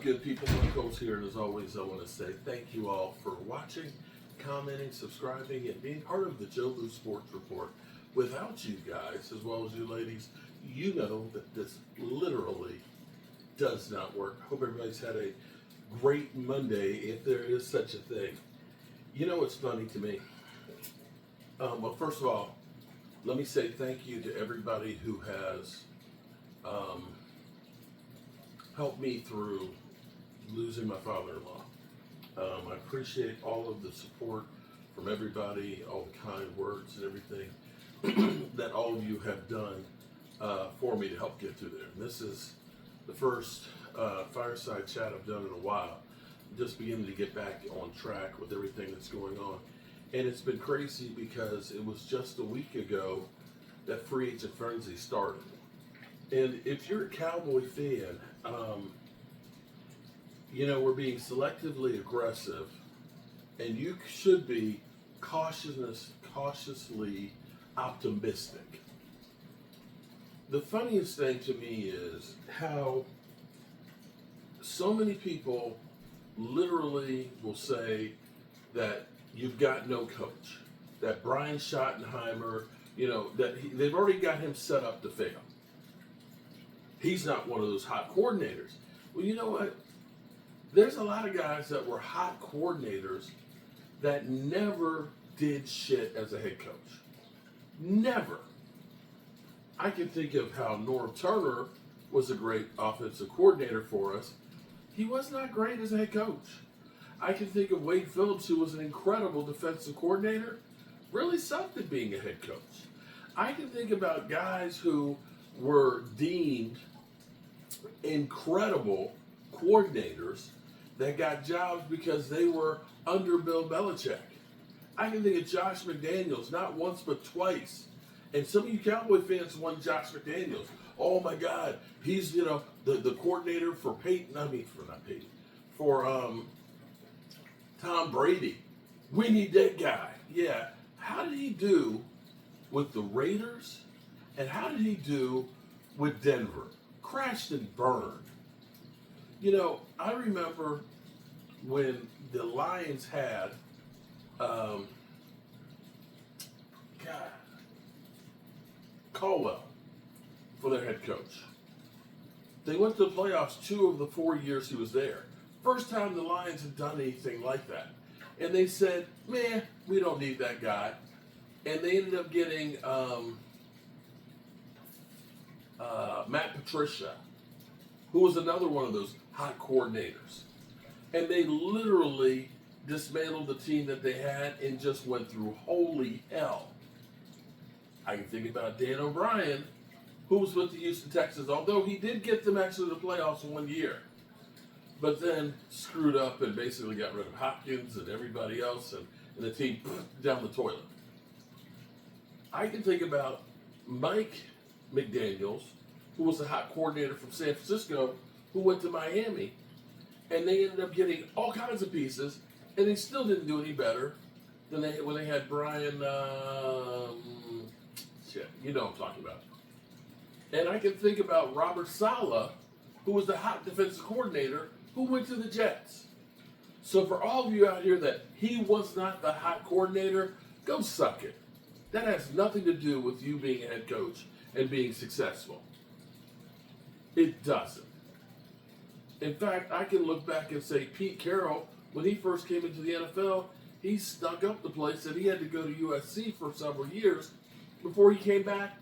good people? Michael's here, and as always, I want to say thank you all for watching, commenting, subscribing, and being part of the Joe Blue Sports Report. Without you guys, as well as you ladies, you know that this literally does not work. Hope everybody's had a great Monday, if there is such a thing. You know what's funny to me? Well, first of all, let me say thank you to everybody who has helped me through losing my father-in-law. I appreciate all of the support from everybody, all the kind words and everything that all of you have done for me to help get through there. And this is the first fireside chat I've done in a while. I'm just beginning to get back on track with everything that's going on. And it's been crazy because it was just a week ago that free agent frenzy started. And if you're a Cowboy fan, you know, we're being selectively aggressive, and you should be cautiously optimistic. The funniest thing to me is how so many people literally will say that you've got no coach, that Brian Schottenheimer, you know, that they've already got him set up to fail. He's not one of those hot coordinators. Well, you know what? There's a lot of guys that were hot coordinators that never did shit as a head coach. Never. I can think of how Norm Turner was a great offensive coordinator for us. He was not great as a head coach. I can think of Wade Phillips, who was an incredible defensive coordinator, really sucked at being a head coach. I can think about guys who were deemed incredible coordinators that got jobs because they were under Bill Belichick. I can think of Josh McDaniels, not once but twice. And some of you Cowboy fans want Josh McDaniels. Oh my God, he's, you know, the coordinator for Tom Brady. We need that guy. Yeah. How did he do with the Raiders? And how did he do with Denver? Crashed and burned. You know, I remember when the Lions had, Caldwell for their head coach. They went to the playoffs 2 of the 4 years he was there. First time the Lions had done anything like that. And they said, man, we don't need that guy. And they ended up getting Matt Patricia, who was another one of those hot coordinators. And they literally dismantled the team that they had and just went through holy hell. I can think about Dan O'Brien, who was with the Houston Texans, although he did get them actually to the playoffs 1 year. But then screwed up and basically got rid of Hopkins and everybody else, and the team down the toilet. I can think about Mike McDaniels, who was a hot coordinator from San Francisco, who went to Miami, and they ended up getting all kinds of pieces, and they still didn't do any better than when they had Brian, you know what I'm talking about. And I can think about Robert Saleh, who was the hot defensive coordinator, who went to the Jets. So for all of you out here that he was not the hot coordinator, go suck it. That has nothing to do with you being a head coach and being successful. It doesn't. In fact, I can look back and say Pete Carroll, when he first came into the NFL, he stunk up the place that he had to go to USC for several years before he came back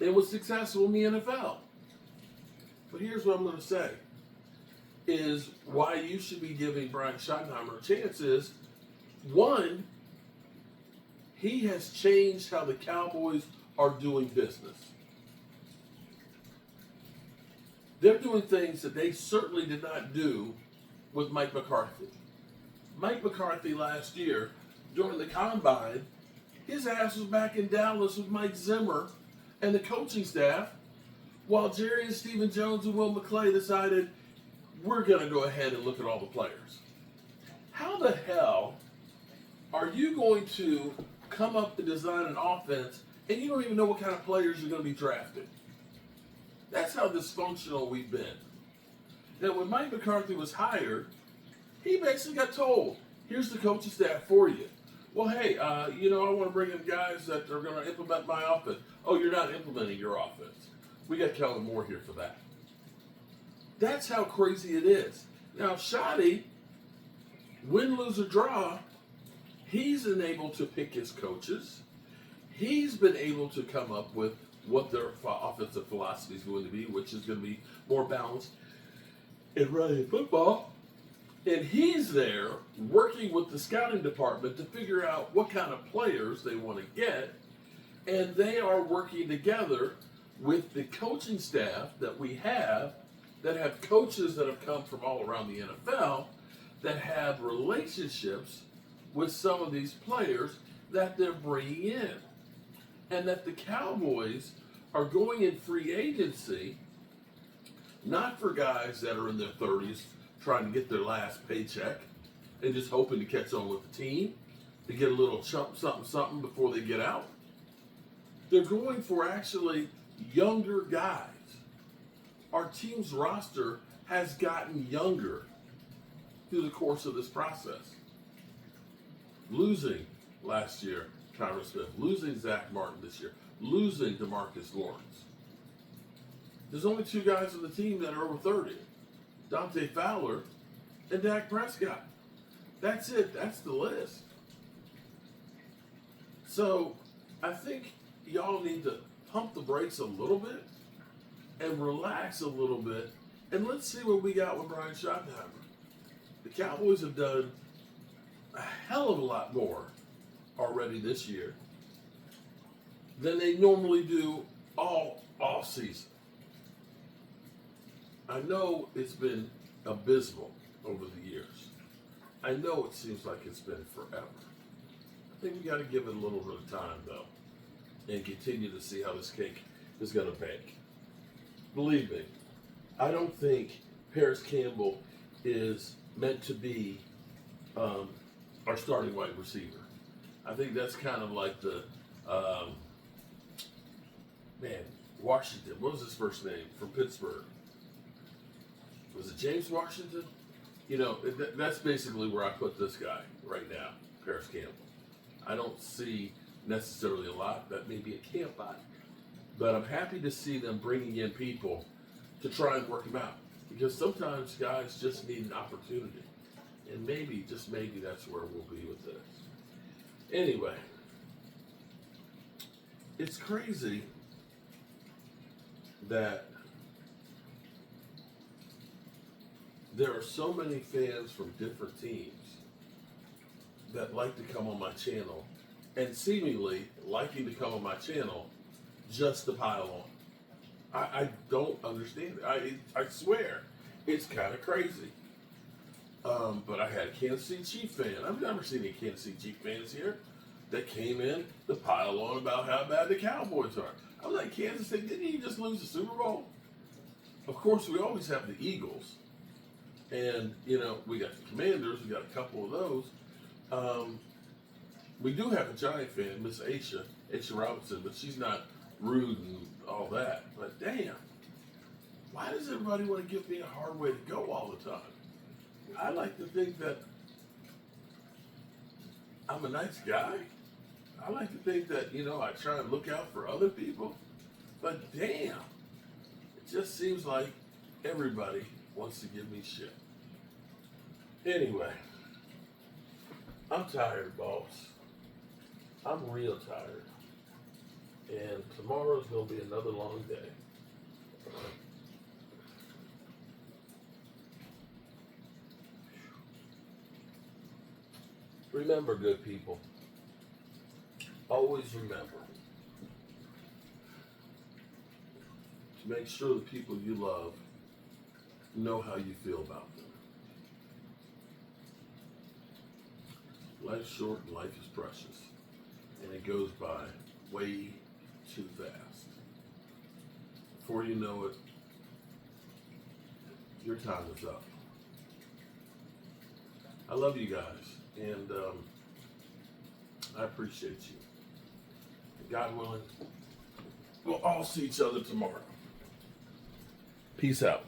and was successful in the NFL. But here's what I'm going to say, is why you should be giving Brian Schottenheimer a chance is, one, he has changed how the Cowboys are doing business. They're doing things that they certainly did not do with Mike McCarthy. Mike McCarthy last year, during the Combine, his ass was back in Dallas with Mike Zimmer and the coaching staff, while Jerry and Stephen Jones and Will McClay decided, we're going to go ahead and look at all the players. How the hell are you going to come up and design an offense and you don't even know what kind of players you're going to be drafting? That's how dysfunctional we've been. that when Mike McCarthy was hired, he basically got told, here's the coaching staff for you. Well, hey, I want to bring in guys that are going to implement my offense. Oh, you're not implementing your offense. We got Kellen Moore here for that. That's how crazy it is. Now, Schotty, win, lose, or draw, he's been able to pick his coaches. He's been able to come up with what their offensive philosophy is going to be, which is going to be more balanced in running football. And he's there working with the scouting department to figure out what kind of players they want to get. And they are working together with the coaching staff that we have that have coaches that have come from all around the NFL that have relationships with some of these players that they're bringing in. And that the Cowboys are going in free agency, not for guys that are in their 30s trying to get their last paycheck and just hoping to catch on with the team to get a little something before they get out. They're going for actually younger guys. Our team's roster has gotten younger through the course of this process. Losing last year, Tyron Smith, losing Zach Martin this year, losing DeMarcus Lawrence. There's only two guys on the team that are over 30. Dante Fowler and Dak Prescott. That's it. That's the list. So I think y'all need to pump the brakes a little bit and relax a little bit, and let's see what we got with Brian Schottenheimer. The Cowboys have done a hell of a lot more already this year than they normally do all season. I know it's been abysmal over the years. I know it seems like it's been forever. I think we got to give it a little bit of time, though, and continue to see how this cake is going to bake. Believe me, I don't think Paris Campbell is meant to be our starting wide receiver. I think that's kind of like the, Washington. What was his first name from Pittsburgh? Was it James Washington? That's basically where I put this guy right now, Paris Campbell. I don't see necessarily a lot. That may be a camp body. But I'm happy to see them bringing in people to try and work them out. Because sometimes guys just need an opportunity. And maybe, just maybe, that's where we'll be with this. Anyway, it's crazy that there are so many fans from different teams that like to come on my channel and seemingly liking to come on my channel just to pile on. I don't understand it. I swear, it's kind of crazy. But I had a Kansas City Chief fan. I've never seen any Kansas City Chief fans here that came in to pile on about how bad the Cowboys are. I was like, Kansas City, didn't you just lose the Super Bowl? Of course, we always have the Eagles. And, we got the Commanders. We got a couple of those. We do have a Giant fan, Miss Aisha Robinson, but she's not rude and all that. But damn, why does everybody want to give me a hard way to go all the time? I like to think that I'm a nice guy. I like to think that, I try and look out for other people. But damn, it just seems like everybody wants to give me shit. Anyway, I'm tired, boss. I'm real tired. And tomorrow's going to be another long day. Remember, good people, always remember to make sure the people you love know how you feel about them. Life's short and life is precious, and it goes by way too fast. Before you know it, your time is up. I love you guys. And I appreciate you. God willing, we'll all see each other tomorrow. Peace out.